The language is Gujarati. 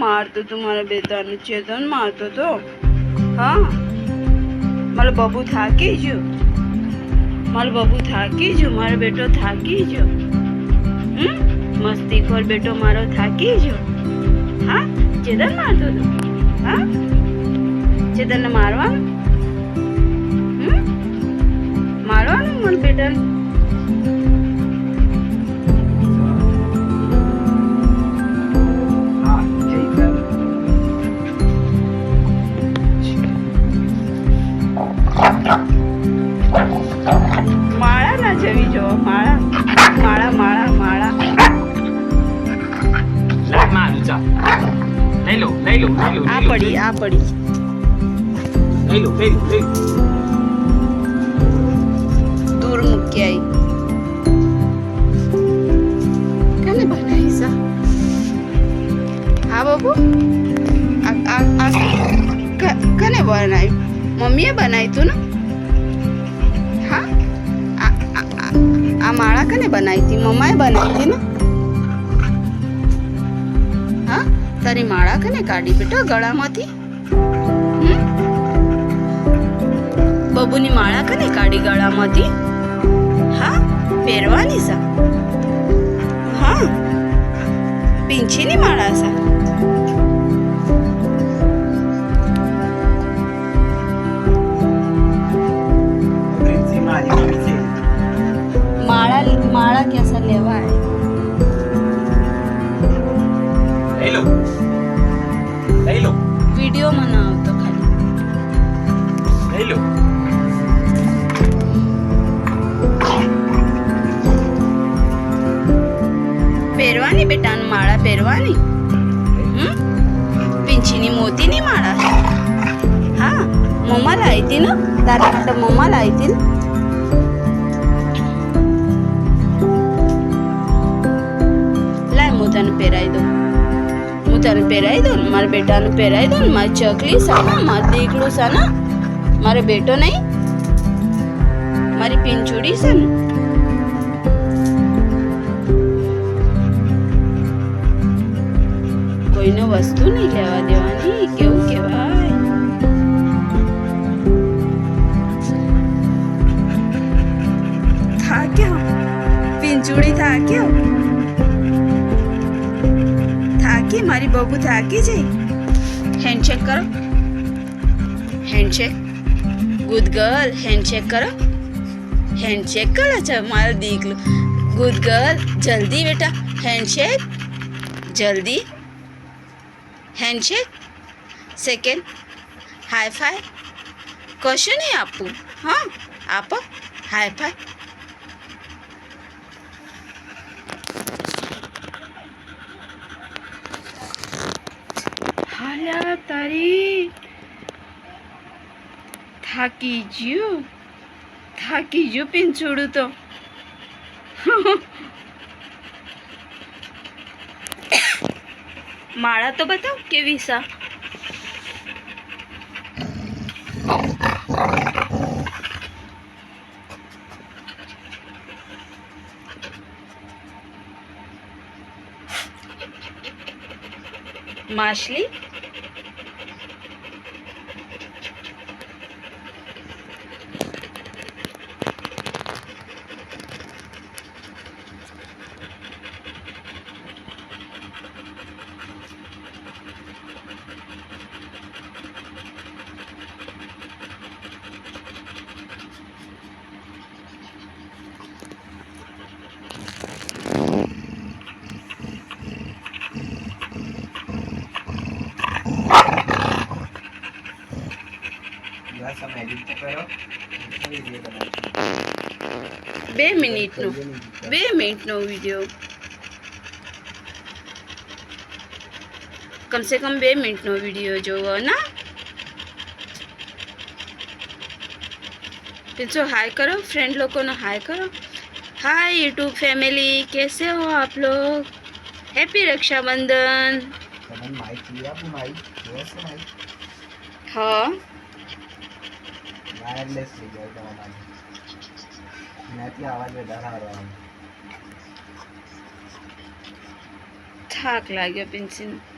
મારતો તું મારા બેટાને ચેતન મારતો તો હા મારો બબુ થાકી ગયો મારો બેટો થાકી ગયો મસ્તીખોર બેટો મારો થાકી ગયો હા ચેતન મારતો તો હા ચેતનને મારવાનું મારવાનું મારા બેટાને માળા ના જવી જો માળા આ પડી દૂર મૂકી આવી કને બનાવી સા હા બાબુ કને બનાવી મમ્મીએ બનાવી તું ને હા આ માળા કને બનાવી હતી મમ્માએ બનાવી હતી ને હા તારી માળા કને કાઢી બેટા ગળામાંથી બબુની માળા કને કાઢી ગળામાંથી હા પહેરવાની સા હા પિંછીની માળા સા माड़ा कैसा लेवा है ले लो वीडियो बनाओ तो खाली ले लो પહેરવાની બેટા માળા પહેરવાની પિંછીની મોતીની માળા હા મમ્મા લાવી હતી ને તારા માટે મમ્મા લાવી હતી ને હું તને પહેરાવી દઉં મારા બેટાને પહેરાવી દઉં ને મારી ચકલી સાના મારું દીકડું સાના મારો બેટો નહીં મારી પિંચુડી છે ને કોઈને વસ્તુ નહીં લેવા દેવાની કેવું કહેવાય થાક્યો પિંચુડી થાક્યો મારી બબુ થાકી જઈ હેન્ડશેક કરો હેન્ડશેક ગુડ ગર્લ હેન્ડશેક કરો છે મારો દીકલો ગુડ ગર્લ જલ્દી બેટા હેન્ડશેક જલ્દી હેન્ડશેક સેકન્ડ હાઈ ફાઈ કશું નહીં આપવું હા આપો હાઈ ફાઈ હાલા તારી થાકી ગયું પિંચુડું તો માળા તો બતાવ કેવી સા માછલી બે મિનિટનો વિડીયો કમસે કમ 2 મિનિટનો વિડીયો જોવો ના पिंचो हाय करो फ्रेंड लोगों को हाय करो। हाय यूट्यूब फैमिली, कैसे हो आप लोग? हैप्पी रक्षाबंधन। हाँ થાક લાગ્યો પિન્સીને।